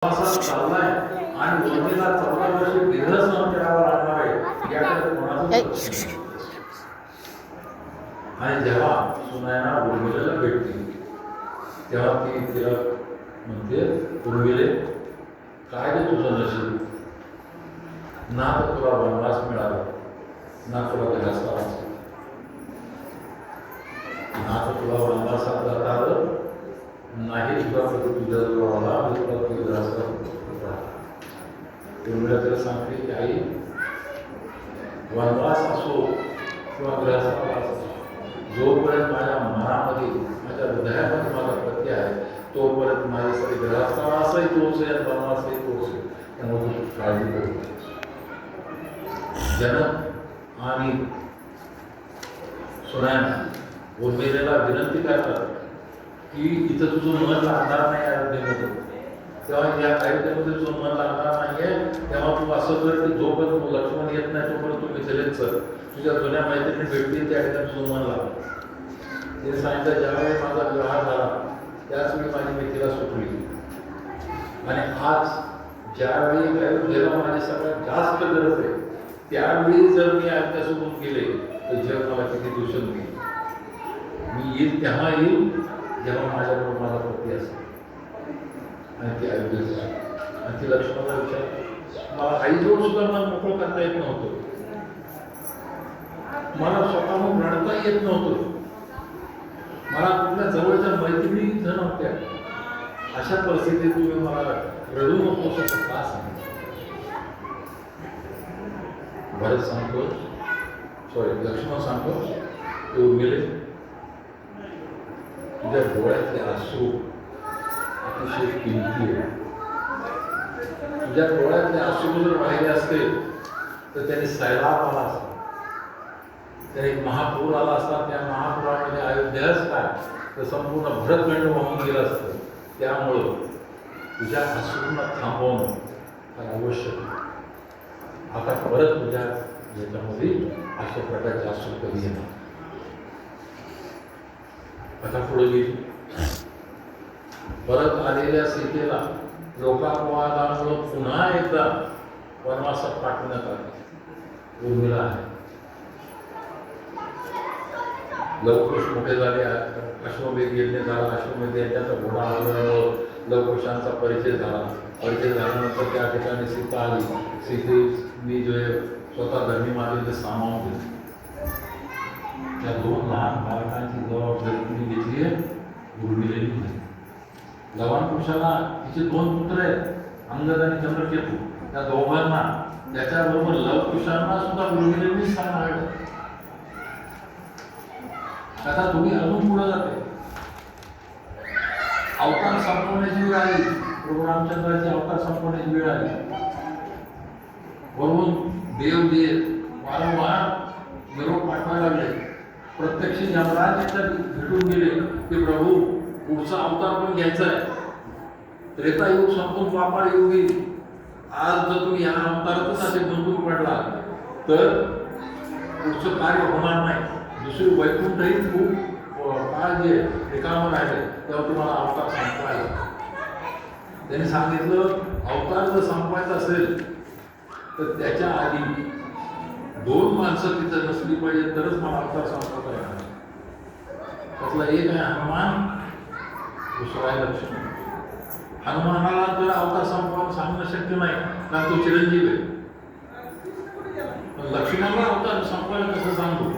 चाललाय आणि वडिला 14 वर्षे वेगळं सहन करावं लागणार आहे याकडे कोणाचं आणि जेव्हा सुनायना उर्मिलेला भेटते तेव्हा ती तिला म्हणते, उर्मिले काय रे तुझं नशीब, ना तर तुला वनवास मिळाला, ना तुला घराचा ना तर तुला वनवासात जाता आलं, नाही तुला कधी तुझ्या जवळ आला तुला तुझ्या घराचा उर्मिला तिला सांगते की आई, वनवास असो किंवा ग्रहस्थ असो, जोपर्यंत माझ्या मनामध्ये माझ्या हृदयामध्ये माझा पती आहे तोपर्यंत माझ्यासाठी ग्रहस्थासही तोच आहे, वनवासही तोच आहे. त्यामुळे तू काळजी करू नये. जनक आणि सुनायना उर्मिलेला विनंती करतात की इथं तुझं मन लागणार नाही अयोध्येमध्ये, तेव्हा या अयोध्येमध्ये तुझं मन लागणार नाहीये, तेव्हा तू असं कर की जोपर्यंत लक्ष्मण येत नाही तोपर्यंत तू मिथिलेत चल, तुझ्या जुन्या मैत्रिणी भेटतील त्या ठिकाणी तुझं मन लागलं. ते सांगितलं, ज्यावेळी माझा विवाह झाला त्याच वेळी माझी मिथिला सुटली आणि आज ज्यावेळी अयोध्येला माझी सगळ्यात जास्त गरज आहे त्यावेळी जर मी अयोध्यासोबत गेले तर जग मला किती दूषण देईल. मी येईल तेव्हा येईल जेव्हा माझ्याबरोबर माझा पती असेल. आणि ती अयोध्येची आणि ती लक्ष्मणाला विचार, मला आईजवळ सुद्धा मला मोकळं करता येत नव्हतं, मला स्वतःहून रडता येत नव्हतं, मला कुठल्या जवळच्या मैत्रिणी जण नव्हत्या, अशा परिस्थितीत तुम्ही मला रडू नको असं का सांगितलं. भरत सांगतो, लक्ष्मण सांगतो की उर्मिले, तुझ्या डोळ्यातले अश्रू अतिशय किमती आहे. तुझ्या डोळ्यातले अश्रू जर वाहिले असते तर त्याने सैलाब आला असता, त्याने एक महापूर आला असता, त्या महापुरामध्ये अयोध्याच काय तर संपूर्ण भरतखंड वाहून गेलं असतं. त्यामुळं तुझ्या अश्रूंना थांबवणं तर आवश्यक आहे. आता परत तुझ्या याच्यामध्ये अशा प्रकारचे अश्रू कधी येणार. आता पुढे गेली, परत आलेल्या सीतेला लोकापवादामुळं पुन्हा एकदा वनवासात पाठवण्यात आले. उर्मिला आहे, लवकुश मोठे झाले, अश्वमेध यज्ञ झाला, अश्वमेध यज्ञाचा घोडा आल्यामुळं लवकुशांचा परिचय झाला. परिचय झाल्यानंतर त्या ठिकाणी सीता आली. सीतेने जो स्वतः धर्मी मातेचे सामावून दिले. त्या दोन लहान बालकांची जबाबदारी तिने घेतली आहे, उर्मिलेने घेतली. लवाणकुशाला तिचे दोन पुत्र आहेत, अंगद आणि चंद्रकेतू. त्या दोघांना त्याच्याबरोबर लवकुशांना सुद्धा उर्मिलेने सांभाळलं. आता तुम्ही अजून पुढे जाते, अवतार संपवण्याची वेळ आली, प्रभू रामचंद्राची अवतार संपवण्याची वेळ आली. वरून देव वारंवार निरोप पाठवायला लागले. प्रत्यक्ष यमराज एकदा भेटून गेले की प्रभू पुढचा अवतार पण घ्यायचा आहे, त्रेतायुग संपून द्वापार युग येईल. आज जर तुम्ही या अवतारातच असे गुंतून पडला तर पुढचं कार्य होणार नाही. दुसरी वैकुंठही खूप काळ जे रिकामं राहिले तेव्हा तुम्हाला अवतार संपवायला. त्यांनी सांगितलं, अवतार जर संपवायचा असेल तर त्याच्या आधी दोन माणसं तिथं नसली पाहिजे तरच मला अवतार संपवता येणार. त्यातला एक आहे हनुमान, दुसरा आहे लक्ष्मण. हनुमानाला तर अवतार संपवायला सांगणं शक्य नाही कारण तो चिरंजीव आहे. पण लक्ष्मणाला अवतार संपवायला कसं सांगू?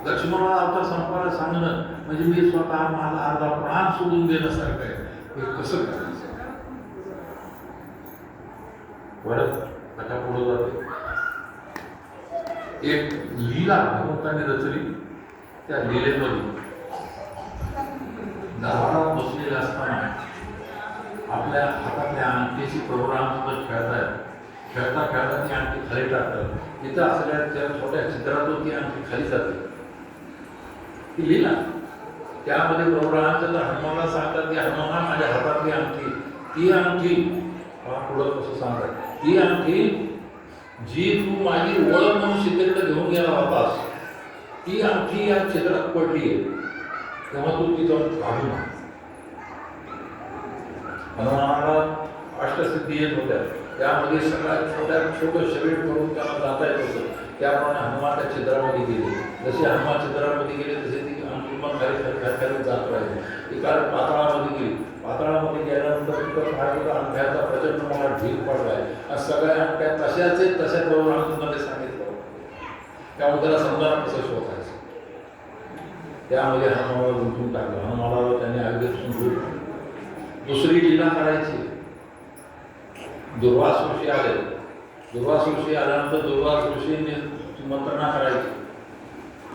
लक्ष्मणाला अवतार संपवायला सांगणं म्हणजे मी स्वतः माझा अर्धा प्राण सोडून देण्यासारखं आहे. हे कसं करायचं? परत आता पुढे जाते. एक लीला भगवंताने रचली. त्या लीलेमध्ये दरबारात बसलेले असताना आपल्या हातातल्या अंगठीची प्रोग्राम खेळतायत. खेळता खेळता ती अंगठी खाली टाकतात. तिथं असलेल्या त्या छोट्या चित्रातून ती अंगठी खाली जाते. ती लीला त्यामध्ये प्रोग्रामचं हनुमानला सांगतात की हनुमाना माझ्या हातातली अंगठी, ती अंगठी पुढं कसं सांगतात, ती अंगठी जी तू माझी ओळख म्हणून सीतेकडे घेऊन गेला होतास ती अंगठी या चित्रात पडली आहे, तेव्हा तू ती जाऊन काढू. हनुमानाला अष्टसिद्धी येत होत्या, त्यामध्ये सगळ्यात छोटं शरीर करून त्यांना जाता येत होतं. त्याप्रमाणे हनुमान त्या छिद्रामध्ये गेले. जसे हनुमान छिद्रामध्ये गेले तसे ती हनुमान खाली जात राहिले. ती काल पाताळामध्ये गेली. पाताळामध्ये गेल्यानंतर तिथं काय अंगठ्याचा प्रचंड मोठा ढीग पडलाय आणि सगळ्या अंगठ्या तशाच बरोबर हनुमानने सांगितलं. त्यामुळे त्याला समजायला कसं शोधायचं. त्यामध्ये हनुमानाला गुंतून टाकलं. हनुमानाला त्यांनी अगदी समजून दुसरी लीला करायची. दुर्वास ऋषी आले. दुर्वास ऋषी आल्यानंतर दुर्वास ऋषीने मंत्रणा करायची.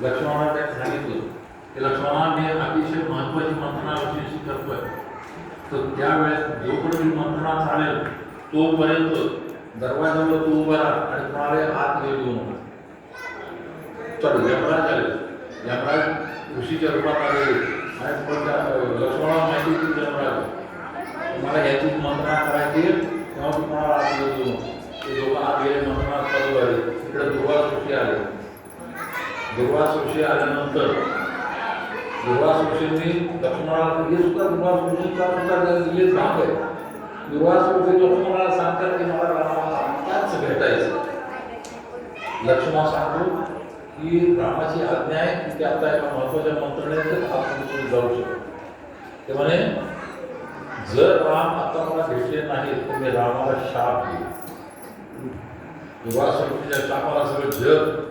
लक्ष्मणाला त्यात सांगितलं की लक्ष्मणाने अतिशय महत्वाची मंत्रणा ऋषीशी करतोय, तर त्यावेळेस जोपर्यंत मंत्रणा चालेल तोपर्यंत दरवाजावर तू उभा राहा आणि कोणाला हात घेऊ देऊ नको. चल, यमराज आले. यमराज ऋषीच्या रूपात आलेले आणि पण लक्ष्मणाला माहिती की यमराज मला ह्याची मंत्रणा करायची, तेव्हा तू कोणाला हात घेऊ देऊ नको. ते दोघं आत गेले, मंत्रणा चालू झाली. इकडे दुर्वास ऋषी आले. दुर्वास ऋषी आल्यानंतर दुर्वास ऋषींनी लक्ष्मणाला हे सुद्धा दुर्वास ऋषीचा सुद्धा दिले भाग आहे. दुर्वास ऋषी लक्ष्मणाला सांगतात की मला रामाला आत्ताच भेटायचं. लक्ष्मण सांगतो की रामाची आज्ञा आहे की ते आता एका महत्वाच्या मंत्रणेत आपण जाऊ शकतो. ते म्हणे जर राम आता मला भेटले नाही तर मी रामाला शाप देईन. दुर्वास ऋषीच्या शापाला सगळं जग